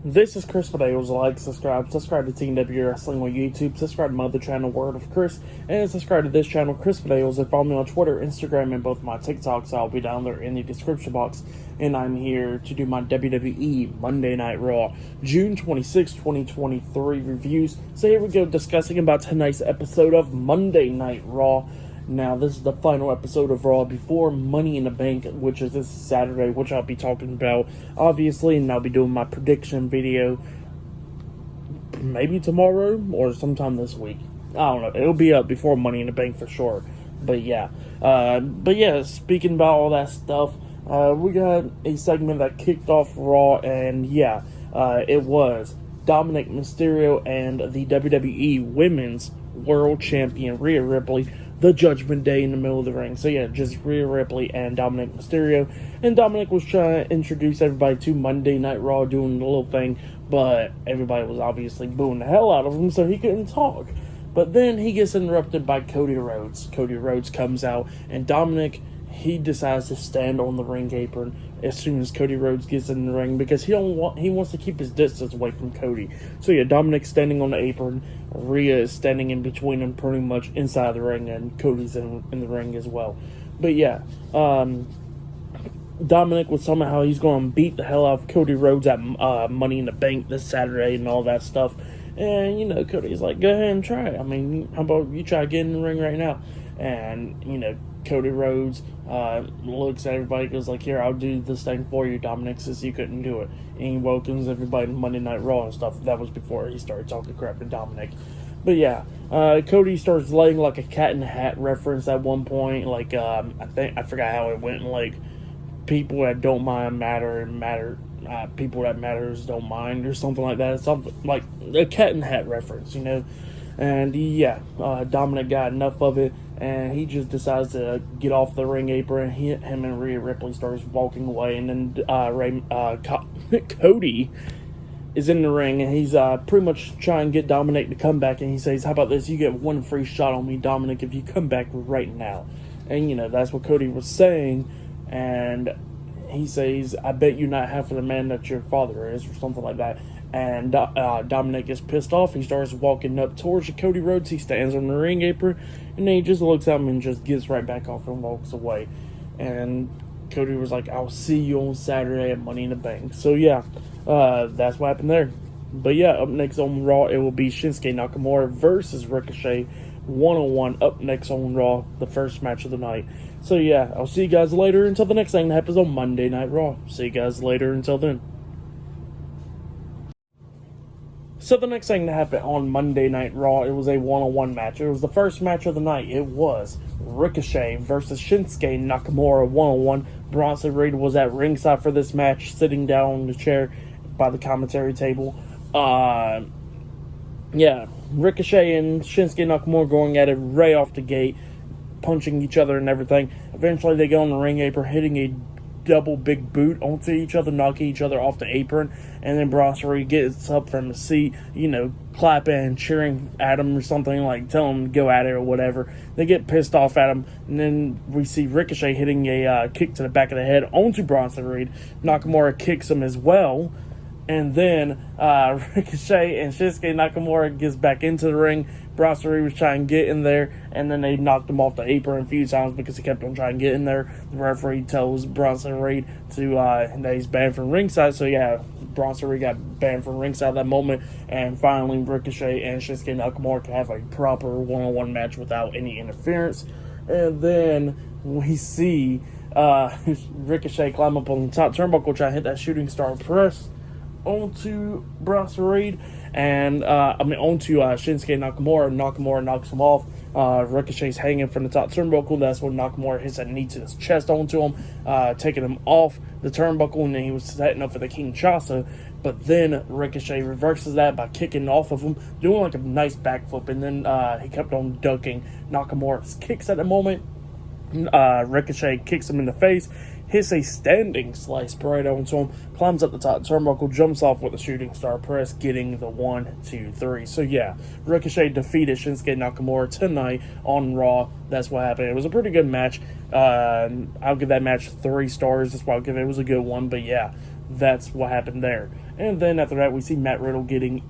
This is Chris Videos. Like, subscribe to Team W Wrestling on YouTube, subscribe to my other channel, Word of Chris, and subscribe to this channel, Chris Videos, and follow me on Twitter, Instagram, and both my TikToks. I'll be down there in the description box. And I'm here to do my WWE Monday Night Raw, June 26, 2023 reviews. So here we go, discussing about tonight's episode of Monday Night Raw. Now, this is the final episode of Raw before Money in the Bank, which is this Saturday, which I'll be talking about, obviously, and I'll be doing my prediction video maybe tomorrow or sometime this week. I don't know. It'll be up before Money in the Bank for sure. But yeah, speaking about all that stuff, we got a segment that kicked off Raw, and yeah, it was Dominic Mysterio and the WWE Women's World Champion Rhea Ripley, the Judgment Day in the middle of the ring. So yeah, just Rhea Ripley and Dominic Mysterio. And Dominic was trying to introduce everybody to Monday Night Raw, doing the little thing, but everybody was obviously booing the hell out of him, so he couldn't talk. But then he gets interrupted by Cody Rhodes. Cody Rhodes comes out, and Dominic, he decides to stand on the ring apron as soon as Cody Rhodes gets in the ring, because he wants to keep his distance away from Cody. So yeah, Dominic's standing on the apron, Rhea is standing in between them, pretty much inside the ring, and Cody's in the ring as well. But yeah, Dominic was somehow he's going to beat the hell out of Cody Rhodes at Money in the Bank this Saturday and all that stuff. And, you know, Cody's like, go ahead and try it. I mean, how about you try to get in the ring right now? And, you know, Cody Rhodes looks at everybody, goes like, here, I'll do this thing for you, Dominic, since you couldn't do it. And he welcomes everybody to Monday Night Raw and stuff. That was before he started talking crap to Dominic. But yeah, Cody starts laying like a cat in the hat reference at one point. Like, I forgot how it went. Like, people that don't mind matter. People that matters don't mind, or something like that. Something like a cat in the hat reference, you know. And yeah, Dominic got enough of it, and he just decides to get off the ring apron. Him and Rhea Ripley starts walking away, and then Cody is in the ring, and he's pretty much trying to get Dominic to come back, and he says, how about this, you get one free shot on me, Dominic, if you come back right now. And, you know, that's what Cody was saying, and he says, I bet you're not half of the man that your father is, or something like that. And Dominic gets pissed off. He starts walking up towards Cody Rhodes. He stands on the ring apron, and then he just looks at him and just gets right back off and walks away. And Cody was like, I'll see you on Saturday at Money in the Bank. So yeah, that's what happened there. But yeah, up next on Raw, it will be Shinsuke Nakamura versus Ricochet, one-on-one, up next on Raw, the first match of the night. So yeah, I'll see you guys later until the next thing that happens on Monday Night Raw. See you guys later until then. So the next thing that happened on Monday Night Raw, it was a one-on-one match. It was the first match of the night. It was Ricochet versus Shinsuke Nakamura, one-on-one. Bronson Reed was at ringside for this match, sitting down on the chair by the commentary table. Yeah, Ricochet and Shinsuke Nakamura going at it right off the gate, punching each other and everything. Eventually they go on the ring apron, hitting a double big boot onto each other, knocking each other off the apron, and then Bronson Reed gets up from the seat, you know, clapping and cheering at him or something, like telling him to go at it or whatever. They get pissed off at him, and then we see Ricochet hitting a kick to the back of the head onto Bronson Reed. Nakamura kicks him as well, and then Ricochet and Shinsuke Nakamura gets back into the ring. Bronson Reed was trying to get in there, and then they knocked him off the apron a few times because he kept on trying to get in there. The referee tells Bronson Reed that he's banned from ringside. So yeah, Bronson Reed got banned from ringside at that moment, and finally Ricochet and Shinsuke Nakamura can have a proper one-on-one match without any interference. And then we see Ricochet climb up on the top turnbuckle, trying to hit that shooting star press onto Bronson Reed, and onto Shinsuke Nakamura. Nakamura knocks him off. Ricochet's hanging from the top turnbuckle. That's when Nakamura hits a knee to his chest onto him, taking him off the turnbuckle, and then he was setting up for the Kinshasa. But then Ricochet reverses that by kicking off of him, doing like a nice backflip, and then he kept on ducking Nakamura's kicks at the moment. Ricochet kicks him in the face, hits a standing slice right onto him, climbs up the top turnbuckle, jumps off with a shooting star press, getting the 1, 2, 3. So yeah, Ricochet defeated Shinsuke Nakamura tonight on Raw. That's what happened. It was a pretty good match. I'll give that match 3 stars. That's why I'll give it. It was a good one. But yeah, that's what happened there. And then after that, we see Matt Riddle getting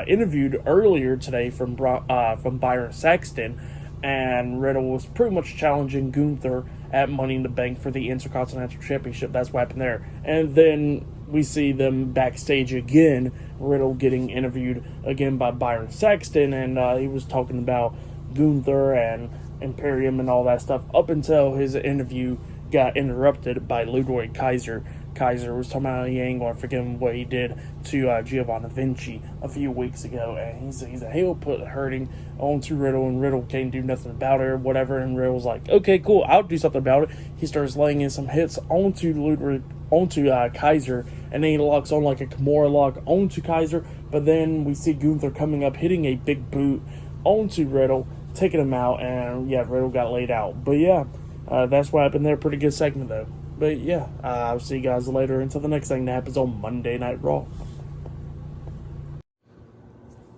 interviewed earlier today from Byron Saxton, and Riddle was pretty much challenging Gunther at Money in the Bank for the Intercontinental Championship. That's what happened there. And then we see them backstage again, Riddle getting interviewed again by Byron Saxton, and he was talking about Gunther and Imperium and all that stuff up until his interview got interrupted by Ludwig Kaiser. Kaiser was talking about he ain't going to forgive him what he did to Giovanni Vinci a few weeks ago, and he said he'll put hurting onto Riddle, and Riddle can't do nothing about it or whatever. And Riddle's like, okay, cool, I'll do something about it. He starts laying in some hits onto Kaiser, and then he locks on like a Kimura lock onto Kaiser. But then we see Gunther coming up, hitting a big boot onto Riddle, taking him out, and yeah, Riddle got laid out. But yeah, that's what happened there. Pretty good segment though. But yeah, I'll see you guys later until the next thing that happens on Monday Night Raw.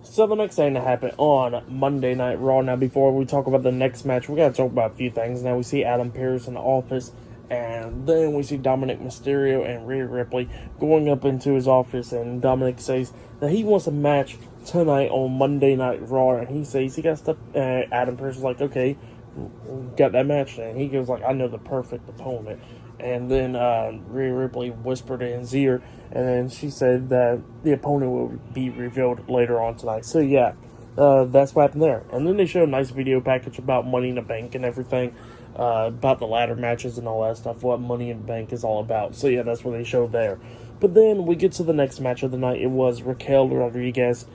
So the next thing that happened on Monday Night Raw, now before we talk about the next match, we got to talk about a few things. Now we see Adam Pearce in the office, and then we see Dominic Mysterio and Rhea Ripley going up into his office, and Dominic says that he wants a match tonight on Monday Night Raw, and he says he got stuff. Adam Pearce is like, okay, got that match, and he goes like, I know the perfect opponent. And then Rhea Ripley whispered in his ear, and then she said that the opponent will be revealed later on tonight. So yeah, that's what happened there. And then they show a nice video package about Money in the Bank and everything, about the ladder matches and all that stuff, what Money in the Bank is all about. So yeah, that's what they showed there. But then we get to the next match of the night. It was Raquel Rodriguez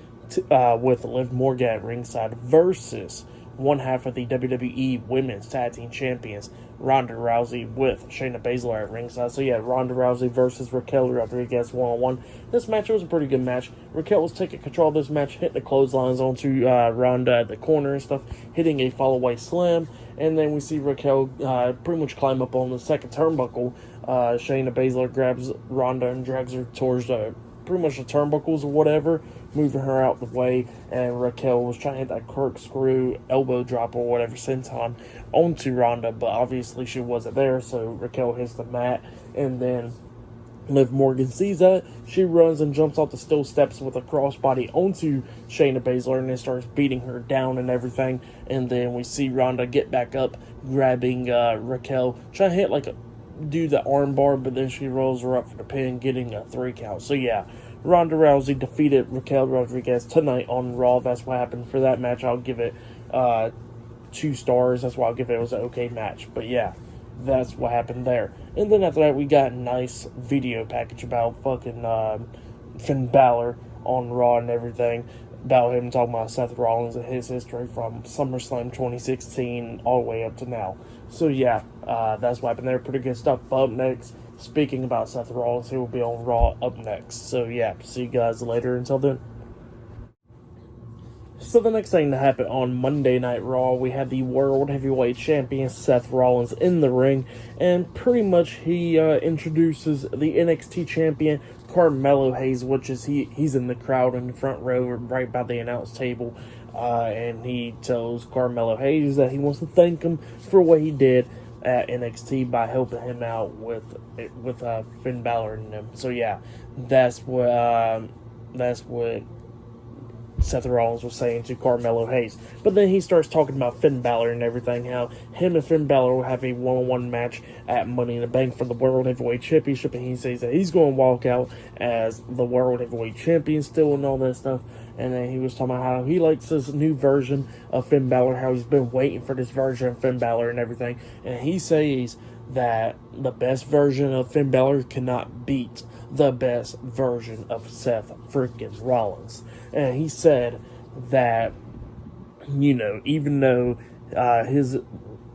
with Liv Morgan at ringside versus one half of the WWE Women's Tag Team Champions, Ronda Rousey, with Shayna Baszler at ringside. So yeah, Ronda Rousey versus Raquel Rodriguez one-on-one. This match was a pretty good match. Raquel was taking control of this match, hitting the clotheslines onto Ronda at the corner and stuff, hitting a fall-away slam. And then we see Raquel pretty much climb up on the second turnbuckle. Shayna Baszler grabs Ronda and drags her towards pretty much the turnbuckles or whatever, moving her out the way, and Raquel was trying to hit that corkscrew elbow drop or whatever senton onto Ronda, but obviously she wasn't there, so Raquel hits the mat, and then Liv Morgan sees that. She runs and jumps off the steel steps with a crossbody onto Shayna Baszler, and then starts beating her down and everything. And then we see Ronda get back up, grabbing Raquel, trying to hit do the arm bar, but then she rolls her up for the pin, getting a 3 count. So yeah, Ronda Rousey defeated Raquel Rodriguez tonight on Raw. That's what happened for that match. I'll give it 2 stars. That's why I'll give it. It was an okay match. But yeah, that's what happened there. And then after that, we got a nice video package about fucking Finn Balor on Raw and everything. About him talking about Seth Rollins and his history from SummerSlam 2016 all the way up to now. So yeah, that's what happened there. Pretty good stuff. But up next, speaking about Seth Rollins, he will be on Raw up next. So yeah, see you guys later. Until then. So the next thing that happened on Monday Night Raw, we had the World Heavyweight Champion Seth Rollins in the ring, and pretty much he introduces the NXT Champion Carmelo Hayes, which is he's in the crowd in the front row right by the announce table, and he tells Carmelo Hayes that he wants to thank him for what he did at NXT by helping him out with Finn Balor and them. So yeah, that's what Seth Rollins was saying to Carmelo Hayes. But then he starts talking about Finn Balor and everything, how him and Finn Balor will have a one-on-one match at Money in the Bank for the World Heavyweight Championship, and he says that he's going to walk out as the World Heavyweight Champion still and all that stuff. And then he was talking about how he likes this new version of Finn Balor, how he's been waiting for this version of Finn Balor and everything. And he says that the best version of Finn Balor cannot beat the best version of Seth freaking Rollins. And he said that, even though his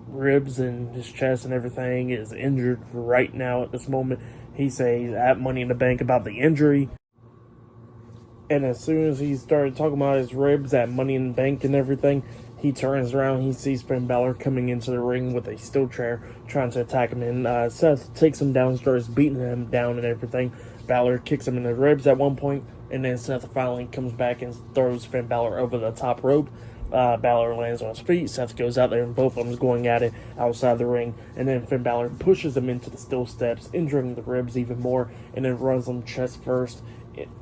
ribs and his chest and everything is injured right now at this moment, he says at Money in the Bank about the injury. And as soon as he started talking about his ribs at Money in the Bank and everything, he turns around, he sees Finn Balor coming into the ring with a steel chair, trying to attack him, and Seth takes him down, starts beating him down and everything. Balor kicks him in the ribs at one point, and then Seth finally comes back and throws Finn Balor over the top rope. Balor lands on his feet. Seth goes out there and both of them is going at it outside the ring. And then Finn Balor pushes him into the steel steps, injuring the ribs even more, and then runs him chest first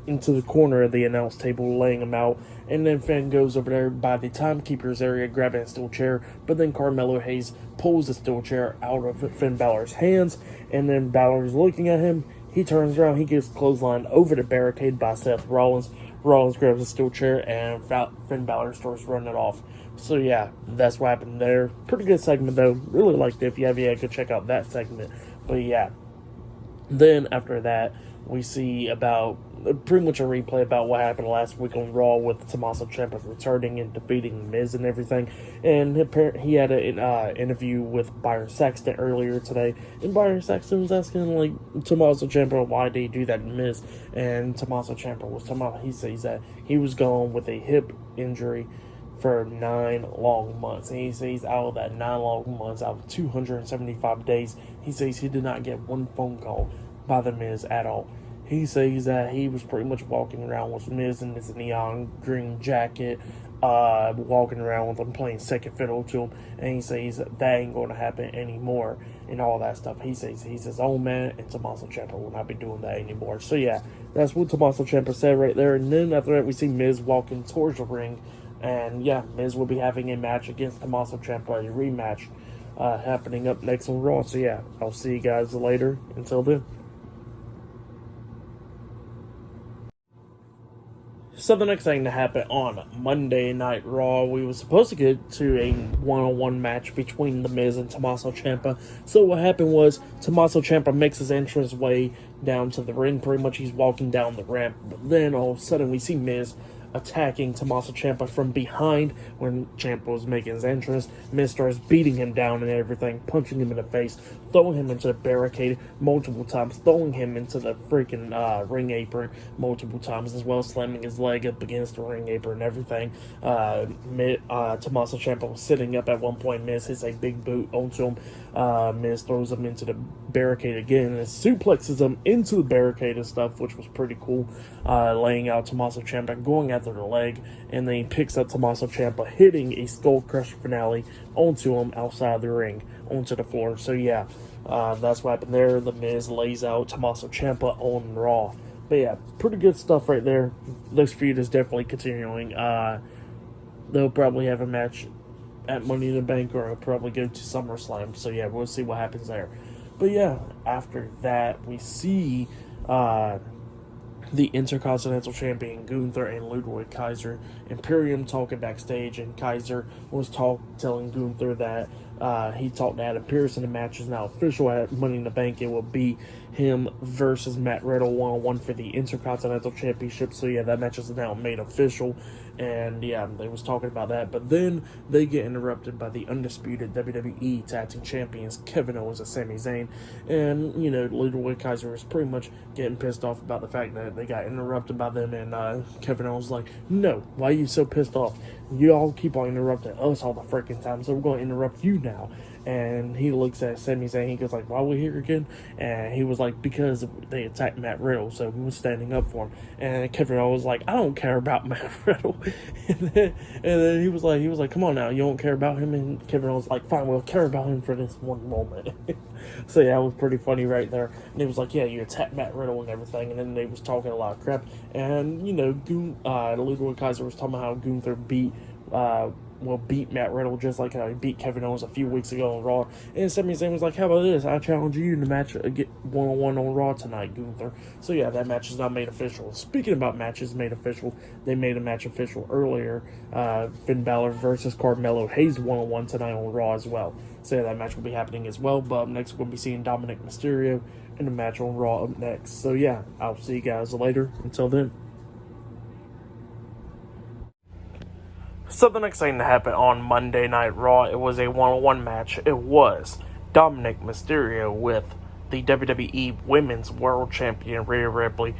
into the corner of the announce table, laying him out. And then Finn goes over there by the timekeeper's area, grabbing a steel chair. But then Carmelo Hayes pulls the steel chair out of Finn Balor's hands. And then Balor's looking at him. He turns around. He gets clotheslined over the barricade by Seth Rollins. Rollins grabs a steel chair, and Finn Balor starts running it off. So yeah, that's what happened there. Pretty good segment though. Really liked it. If you have yet, go check out that segment. But yeah, then after that, we see about pretty much a replay about what happened last week on Raw with Tommaso Ciampa returning and defeating Miz and everything. And he had an interview with Byron Saxton earlier today, and Byron Saxton was asking like Tommaso Ciampa, why did he do that to Miz? And Tommaso Ciampa was talking about, he says that he was gone with a hip injury for 9 long months. And he says out of that 9 long months, out of 275 days, he says he did not get one phone call by the Miz at all. He says that he was pretty much walking around with Miz in his neon green jacket, walking around with him, playing second fiddle to him, and he says that ain't going to happen anymore and all that stuff. He says he's his own man, and Tommaso Ciampa will not be doing that anymore. So yeah, that's what Tommaso Ciampa said right there. And then after that, we see Miz walking towards the ring, and yeah, Miz will be having a match against Tommaso Ciampa, a rematch happening up next on Raw. So yeah, I'll see you guys later. Until then. So the next thing to happen on Monday Night Raw, we were supposed to get to a one-on-one match between The Miz and Tommaso Ciampa. So what happened was Tommaso Ciampa makes his entrance way down to the ring. Pretty much he's walking down the ramp. But then all of a sudden we see Miz attacking Tommaso Ciampa from behind when Ciampa was making his entrance. Miz starts beating him down and everything, punching him in the face, throwing him into the barricade multiple times, throwing him into the freaking ring apron multiple times as well, slamming his leg up against the ring apron and everything. Tommaso Ciampa was sitting up at one point. Miz hits a big boot onto him. Miz throws him into the barricade again and suplexes him into the barricade and stuff, which was pretty cool. Laying out Tommaso Ciampa, going after the leg, and then he picks up Tommaso Ciampa, hitting a skull crusher finale onto him outside the ring, onto the floor. So yeah, that's what happened there. The Miz lays out Tommaso Ciampa on Raw. But yeah, pretty good stuff right there. This feud is definitely continuing. They'll probably have a match at Money in the Bank, or probably go to SummerSlam. So yeah, we'll see what happens there. But yeah, after that, we see the Intercontinental Champion Gunther and Ludwig Kaiser, Imperium talking backstage, and Kaiser was telling Gunther that he talked to Adam Pearce, and the match is now official at Money in the Bank. It will be him versus Matt Riddle one-on-one for the Intercontinental Championship. So yeah, that match is now made official. And yeah, they was talking about that. But then they get interrupted by the undisputed WWE Tag Team Champions, Kevin Owens and Sami Zayn. And, you know, Ludwig Kaiser was pretty much getting pissed off about the fact that they got interrupted by them. And Kevin Owens was like, no, why are you so pissed off? You all keep on interrupting us all the freaking time, so we're going to interrupt you now. And he looks at Sami Zayn, he goes like, why are we here again? And he was like, because they attacked Matt Riddle, so he was standing up for him. And Kevin Owens was like, I don't care about Matt Riddle. and then he was like, come on now, you don't care about him? And Kevin Owens was like, fine, we'll care about him for this one moment. So yeah, it was pretty funny right there. And he was like, yeah, you attacked Matt Riddle and everything. And then they was talking a lot of crap. And, you know, Ludwig Kaiser was talking about how Gunther beat Matt Riddle just like how he beat Kevin Owens a few weeks ago on Raw. And Sami Zayn was like, how about this? I challenge you to match one-on-one on Raw tonight, Gunther. So yeah, that match is now made official. Speaking about matches made official, they made a match official earlier. Finn Balor versus Carmelo Hayes one-on-one tonight on Raw as well. So yeah, that match will be happening as well. But up next, we'll be seeing Dominic Mysterio in a match on Raw up next. So yeah, I'll see you guys later. Until then. So the next thing to happen on Monday Night Raw, it was a one-on-one match. It was Dominic Mysterio with the WWE Women's World Champion Rhea Ripley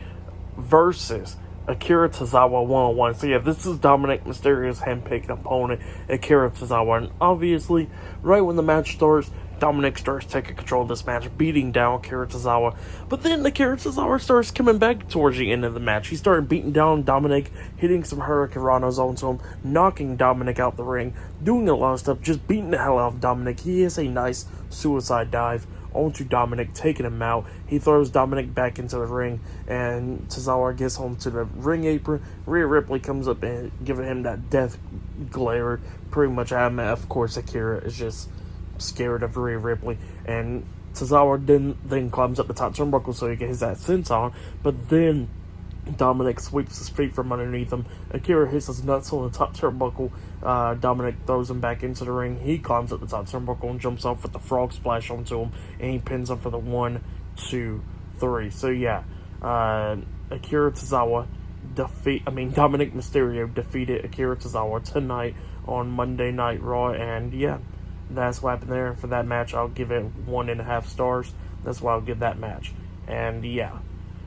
versus Akira Tozawa one-on-one. So yeah, this is Dominic Mysterio's handpicked opponent, Akira Tozawa. And obviously, right when the match starts, Dominic starts taking control of this match, beating down Akira Tozawa. But then Akira Tozawa starts coming back towards the end of the match. He started beating down Dominic, hitting some hurricanranas onto him, knocking Dominic out the ring, doing a lot of stuff, just beating the hell out of Dominic. He has a nice suicide dive onto Dominic, taking him out. He throws Dominic back into the ring, and Tozawa gets home to the ring apron. Rhea Ripley comes up and giving him that death glare, pretty much at him. Of course, Akira is just scared of Rhea Ripley, and Tozawa then climbs up the top turnbuckle so he gets that sense on, but then Dominic sweeps his feet from underneath him. Akira hits his nuts on the top turnbuckle. Dominic throws him back into the ring. He climbs up the top turnbuckle and jumps off with the frog splash onto him, and he pins him for the 1, 2, 3. So yeah, Akira Tozawa Dominic Mysterio defeated Akira Tozawa tonight on Monday Night Raw, and yeah, that's what happened there. For that match, I'll give it 1.5 stars. That's why I'll give that match. And yeah.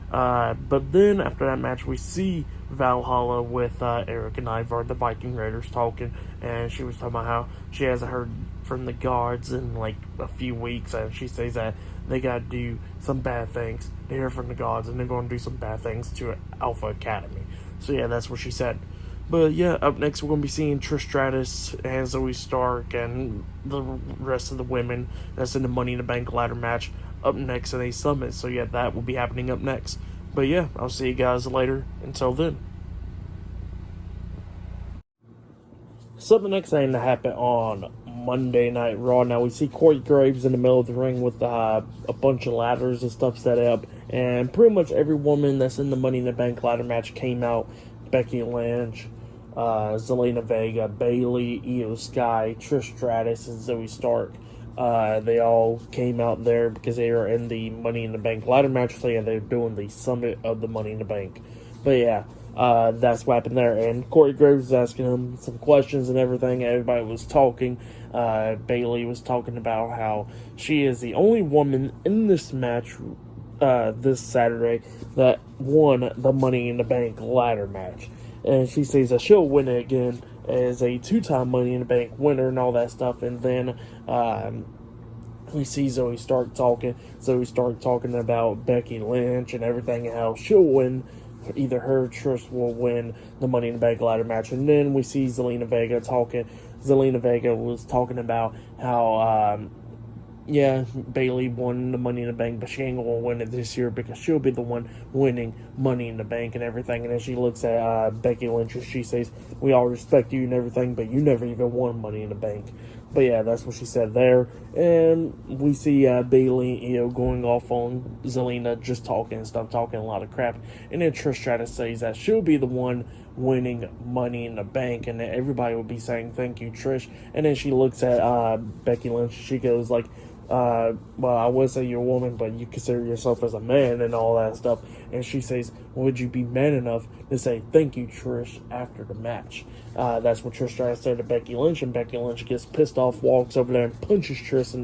But then after that match, we see Valhalla with Eric and Ivar, the Viking Raiders, talking, and she was talking about how she hasn't heard from the guards in like a few weeks, and she says that they gotta do some bad things to hear from the gods, and they're gonna do some bad things to Alpha Academy. So yeah, that's what she said. But yeah, up next we're going to be seeing Trish Stratus and Zoe Stark and the rest of the women that's in the Money in the Bank ladder match up next in a summit. So yeah, that will be happening up next. But yeah, I'll see you guys later. Until then. So the next thing to happen on Monday Night Raw. Now we see Corey Graves in the middle of the ring with a bunch of ladders and stuff set up. And pretty much every woman that's in the Money in the Bank ladder match came out. Becky Lynch, Zelina Vega, Bayley, Io Sky, Trish Stratus, and Zoe Stark. They all came out there because they are in the Money in the Bank ladder match. So yeah, they're doing the summit of the Money in the Bank. But yeah, that's what happened there. And Corey Graves was asking him some questions and everything. Everybody was talking. Bayley was talking about how she is the only woman in this match this Saturday that won the Money in the Bank ladder match. And she says that she'll win it again as a 2-time Money in the Bank winner and all that stuff. And then we see Zoe Stark talking. Zoe Stark talking about Becky Lynch and everything, how she'll win. Either her or Trish will win the Money in the Bank ladder match. And then we see Zelina Vega talking. Zelina Vega was talking about how Bayley won the Money in the Bank, but she ain't gonna win it this year because she'll be the one winning Money in the Bank and everything. And then she looks at Becky Lynch and she says, "We all respect you and everything, but you never even won Money in the Bank." But yeah, that's what she said there. And we see Bayley, going off on Zelina, just talking and stuff, talking a lot of crap. And then Trish Stratus says that she'll be the one winning Money in the Bank, and then everybody will be saying, "Thank you, Trish." And then she looks at Becky Lynch. She goes like, well, I would say you're a woman, but you consider yourself as a man and all that stuff. And she says, would you be man enough to say thank you, Trish, after the match? That's what Trish Stratus said to Becky Lynch, and Becky Lynch gets pissed off, walks over there and punches Trish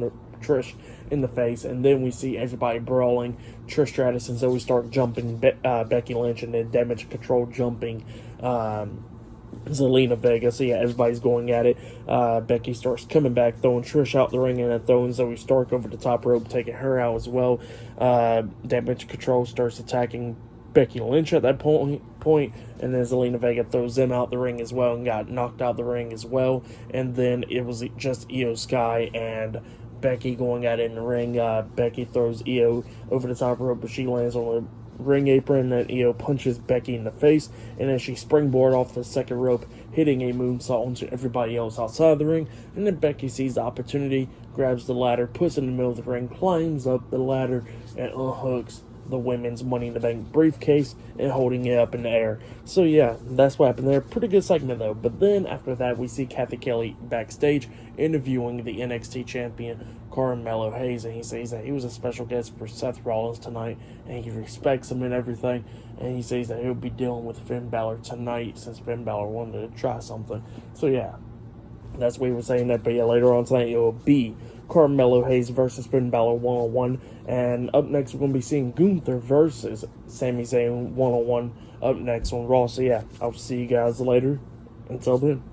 in the face. And then we see everybody brawling. Trish Stratus and Zoe Stark jumping Becky Lynch, and then Damage Control jumping Zelina Vega. So yeah, everybody's going at it. Becky starts coming back, throwing Trish out the ring, and then throwing Zoe Stark over the top rope, taking her out as well. Damage Control starts attacking Becky Lynch at that point, and then Zelina Vega throws them out the ring as well and got knocked out the ring as well. And then it was just Io Sky and Becky going at it in the ring. Becky throws Io over the top rope, but she lands on the ring apron, and Io punches Becky in the face, and then she springboard off the second rope, hitting a moonsault onto everybody else outside the ring. And then Becky sees the opportunity, grabs the ladder, puts it in the middle of the ring, climbs up the ladder, and unhooks the women's Money in the Bank briefcase and holding it up in the air. So yeah, that's what happened there. Pretty good segment though. But then after that, we see Kathy Kelly backstage interviewing the NXT champion Carmelo Hayes, and he says that he was a special guest for Seth Rollins tonight, and he respects him and everything. And he says that he'll be dealing with Finn Balor tonight since Finn Balor wanted to try something. So yeah, that's what he was saying that. But yeah, later on tonight it will be Carmelo Hayes versus Finn Balor 1-on-1. And up next, we're going to be seeing Gunther versus Sami Zayn 1-on-1 up next on Raw. So yeah, I'll see you guys later. Until then.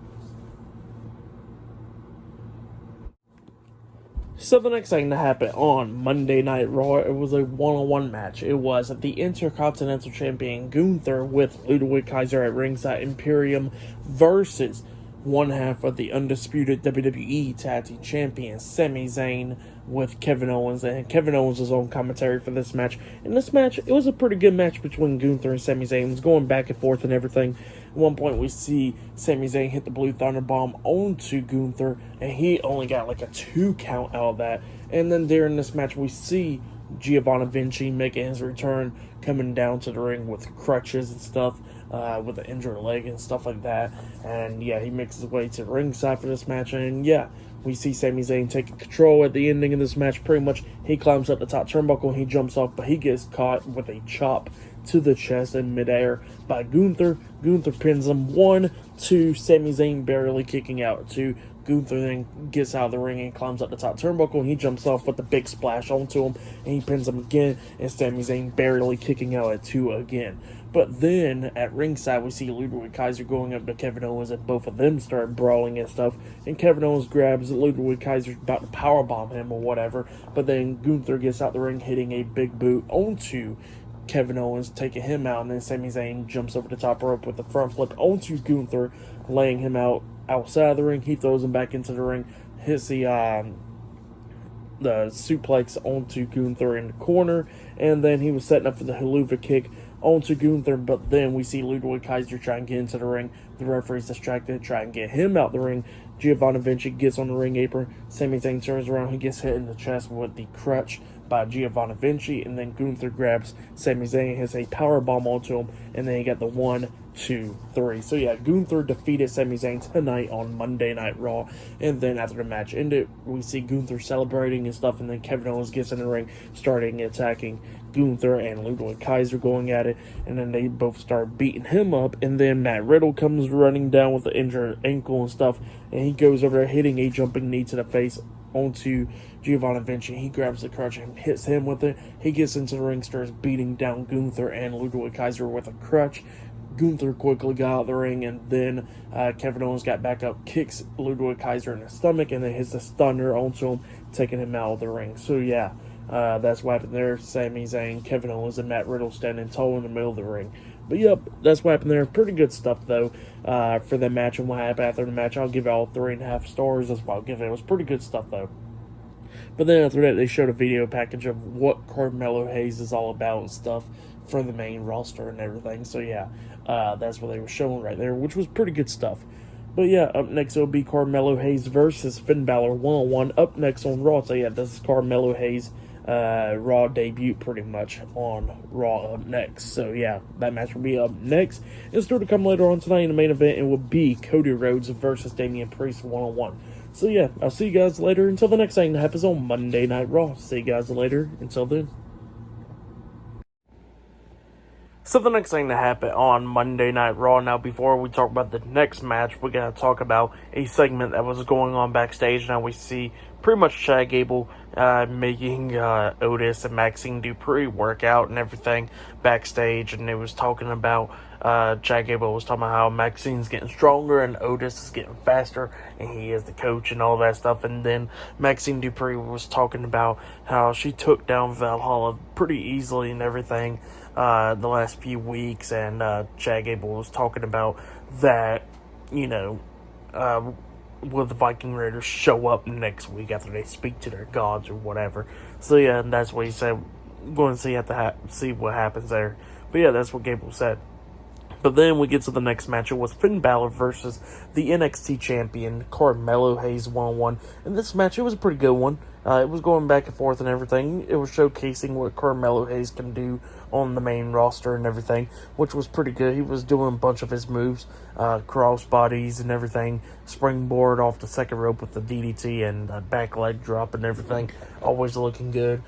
So the next thing to happen on Monday Night Raw, it was a one-on-one match. It was the Intercontinental Champion Gunther with Ludwig Kaiser at ringside Imperium versus one half of the undisputed WWE Tag Team Champion Sami Zayn with Kevin Owens, and Kevin Owens was on commentary for this match. In this match, it was a pretty good match between Gunther and Sami Zayn. It was going back and forth and everything. At one point, we see Sami Zayn hit the Blue Thunder Bomb onto Gunther, and he only got like a 2 count out of that. And then during this match, we see Giovanni Vinci making his return, coming down to the ring with crutches and stuff, with an injured leg and stuff like that. And yeah, he makes his way to the ringside for this match, and yeah, we see Sami Zayn taking control at the ending of this match. Pretty much, he climbs up the top turnbuckle and he jumps off, but he gets caught with a chop to the chest in midair by Gunther. Gunther pins him 1, 2, Sami Zayn barely kicking out. 2, Gunther then gets out of the ring and climbs up the top turnbuckle, and he jumps off with a big splash onto him, and he pins him again, and Sami Zayn barely kicking out at 2 again. But then, at ringside, we see Ludwig Kaiser going up to Kevin Owens, and both of them start brawling and stuff, and Kevin Owens grabs Ludwig Kaiser, about to powerbomb him or whatever, but then Gunther gets out the ring, hitting a big boot onto Kevin Owens, taking him out, and then Sami Zayn jumps over the top rope with a front flip onto Gunther, laying him out outside of the ring. He throws him back into the ring, hits the suplex onto Gunther in the corner, and then he was setting up for the Helluva kick onto Gunther, but then we see Ludwig Kaiser try and get into the ring. The referee's distracted, try and get him out the ring. Giovanni Vinci gets on the ring apron. Sami Zayn turns around, he gets hit in the chest with the crutch by Giovanni Vinci, and then Gunther grabs Sami Zayn, hits a powerbomb onto him, and then he got the 1, 2, 3. So yeah, Gunther defeated Sami Zayn tonight on Monday Night Raw, and then after the match ended, we see Gunther celebrating and stuff, and then Kevin Owens gets in the ring, starting attacking Gunther and Ludwig Kaiser going at it, and then they both start beating him up, and then Matt Riddle comes running down with the injured ankle and stuff, and he goes over there hitting a jumping knee to the face onto Giovanni Vinci. He grabs the crutch and hits him with it. He gets into the ring, starts beating down Gunther and Ludwig Kaiser with a crutch. Gunther quickly got out of the ring, and then Kevin Owens got back up, kicks Ludwig Kaiser in the stomach, and then hits the stunner onto him, taking him out of the ring. So yeah, that's what happened there. Sami Zayn, Kevin Owens, and Matt Riddle standing tall in the middle of the ring. But yep, that's what happened there. Pretty good stuff, though, for the match and what happened after the match. I'll give it all 3.5 stars. That's what I'll give it. It was pretty good stuff, though. But then after that, they showed a video package of what Carmelo Hayes is all about and stuff for the main roster and everything. So yeah, that's what they were showing right there, which was pretty good stuff. But yeah, up next it'll be Carmelo Hayes versus Finn Balor 1-on-1 up next on Raw. So yeah, this is Carmelo Hayes' Raw debut pretty much on Raw up next. So yeah, that match will be up next. And still to come later on tonight in the main event, it will be Cody Rhodes versus Damian Priest 1-on-1. So yeah, I'll see you guys later until the next thing that happens on Monday Night Raw. See you guys later. Until then. So the next thing that happened on Monday Night Raw, now before we talk about the next match, we're going to talk about a segment that was going on backstage. Now we see pretty much Chad Gable making Otis and Maxine Dupree work out and everything backstage, and it was talking about Chad Gable was talking about how Maxine's getting stronger and Otis is getting faster and he is the coach and all that stuff. And then Maxine Dupree was talking about how she took down Valhalla pretty easily and everything the last few weeks, and Chad Gable was talking about that, you know, will the Viking Raiders show up next week after they speak to their gods or whatever. So yeah, and that's what he said. We're going to see what happens there. But yeah, that's what Gable said. But then we get to the next match. It was Finn Balor versus the NXT champion, Carmelo Hayes 1-on-1. And this match, it was a pretty good one. It was going back and forth and everything. It was showcasing what Carmelo Hayes can do on the main roster and everything, which was pretty good. He was doing a bunch of his moves, cross bodies and everything, springboard off the second rope with the DDT and back leg drop and everything. Always looking good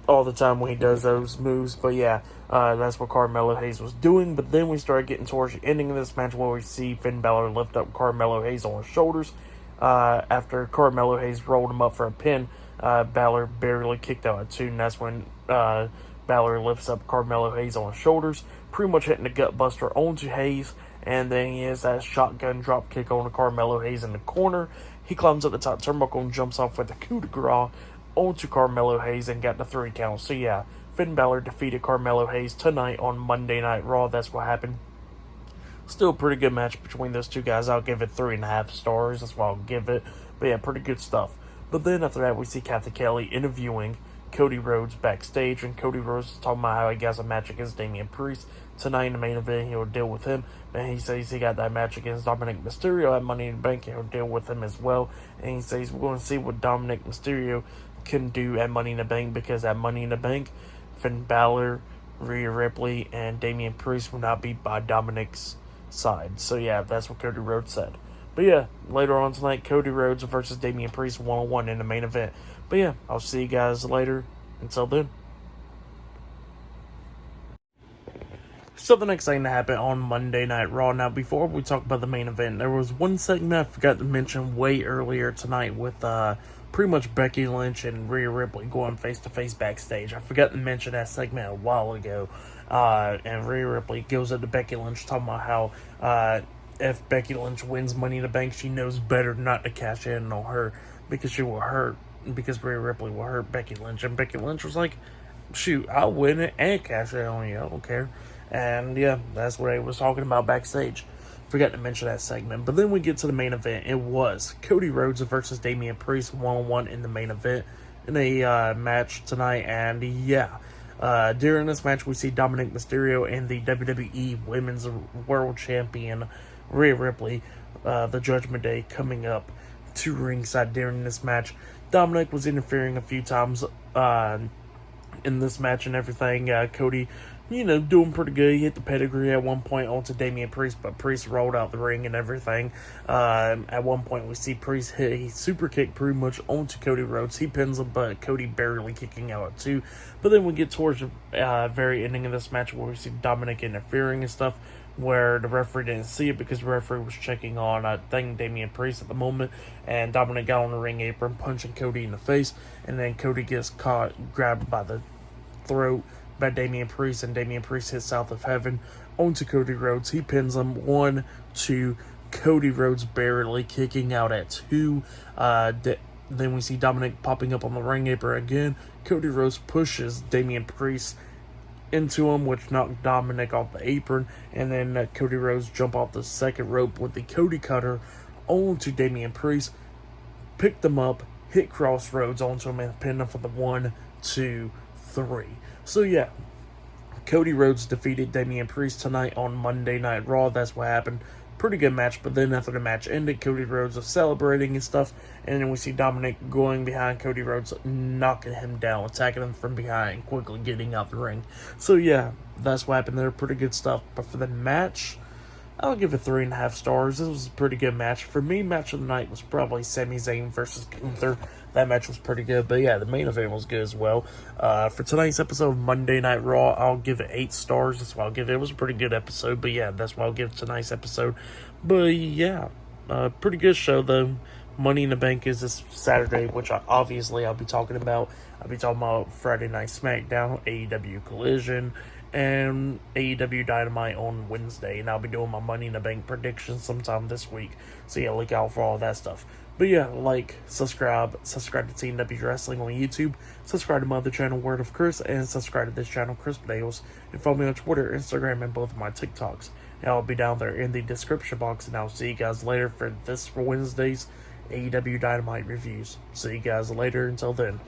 all the time when he does those moves. But yeah, that's what Carmelo Hayes was doing. But then we started getting towards the ending of this match where we see Finn Balor lift up Carmelo Hayes on his shoulders. After Carmelo Hayes rolled him up for a pin, Balor barely kicked out at 2, and that's when Balor lifts up Carmelo Hayes on his shoulders, pretty much hitting the gut buster onto Hayes, and then he has that shotgun drop kick on Carmelo Hayes in the corner. He climbs up the top turnbuckle and jumps off with a coup de grace onto Carmelo Hayes and got the 3 count. So yeah, Finn Balor defeated Carmelo Hayes tonight on Monday Night Raw. That's what happened. Still a pretty good match between those two guys. I'll give it 3.5 stars. That's what I'll give it. But yeah, pretty good stuff. But then after that, we see Kathy Kelly interviewing Cody Rhodes backstage, and Cody Rhodes is talking about how he has a match against Damian Priest tonight in the main event. He'll deal with him. And he says he got that match against Dominic Mysterio at Money in the Bank, and he'll deal with him as well. And he says we're going to see what Dominic Mysterio can do at Money in the Bank, because at Money in the Bank, Finn Balor, Rhea Ripley, and Damian Priest will not be by Dominic's side. So yeah, that's what Cody Rhodes said. But yeah, later on tonight, Cody Rhodes versus Damian Priest 1-on-1 in the main event. But yeah, I'll see you guys later. Until then. So the next thing that happened on Monday Night Raw. Now, before we talk about the main event, there was one segment I forgot to mention way earlier tonight with pretty much Becky Lynch and Rhea Ripley going face-to-face backstage. I forgot to mention that segment a while ago. And Rhea Ripley goes up to Becky Lynch talking about how if Becky Lynch wins Money in the Bank, she knows better not to cash in on her because she will hurt. Because Rhea Ripley will hurt Becky Lynch. And Becky Lynch was like, shoot, I'll win it and cash in on you. I don't care. And yeah, that's what I was talking about backstage. Forgot to mention that segment. But then we get to the main event. It was Cody Rhodes versus Damian Priest 1-on-1 in the main event in a match tonight. And yeah, during this match, we see Dominic Mysterio and the WWE Women's World Champion Rhea Ripley, the Judgment Day, coming up to ringside during this match. Dominic was interfering a few times in this match and everything. Cody, doing pretty good. He hit the pedigree at one point onto Damian Priest, but Priest rolled out the ring and everything. At one point, we see Priest hit a super kick pretty much onto Cody Rhodes. He pins him, but Cody barely kicking out at 2. But then we get towards the very ending of this match where we see Dominic interfering and stuff, where the referee didn't see it because the referee was checking on Damian Priest at the moment, and Dominic got on the ring apron punching Cody in the face, and then Cody gets grabbed by the throat by Damian Priest, and Damian Priest hits South of Heaven onto Cody Rhodes. He pins him 1, 2, Cody Rhodes barely kicking out at 2. Then we see Dominic popping up on the ring apron again. Cody Rhodes pushes Damian Priest into him, which knocked Dominic off the apron, and then Cody Rhodes jump off the second rope with the Cody Cutter onto Damian Priest, picked them up, hit Crossroads onto him, and pinned him for the 1, 2, 3. So yeah, Cody Rhodes defeated Damian Priest tonight on Monday Night Raw. That's what happened. Pretty good match, but then after the match ended, Cody Rhodes was celebrating and stuff, and then we see Dominic going behind Cody Rhodes, knocking him down, attacking him from behind, quickly getting out the ring. So yeah, that's what happened there. Pretty good stuff. But for the match, I'll give it 3.5 stars. This was a pretty good match. For me, match of the night was probably Sami Zayn versus Gunther. That match was pretty good, but yeah, the main event was good as well. For tonight's episode of Monday Night Raw, I'll give it 8 stars. That's what I'll give it. It was a pretty good episode, but yeah, that's what I'll give tonight's episode. But yeah, pretty good show though. Money in the Bank is this Saturday, which I'll be talking about. I'll be talking about Friday Night SmackDown, AEW Collision, and AEW Dynamite on Wednesday, and I'll be doing my Money in the Bank predictions sometime this week. So yeah, look out for all that stuff. But yeah, subscribe to TNW Wrestling on YouTube, subscribe to my other channel, Word of Chris, and subscribe to this channel, Chris Nails, and follow me on Twitter, Instagram, and both of my TikToks. And I'll be down there in the description box, and I'll see you guys later for Wednesday's AEW Dynamite reviews. See you guys later. Until then.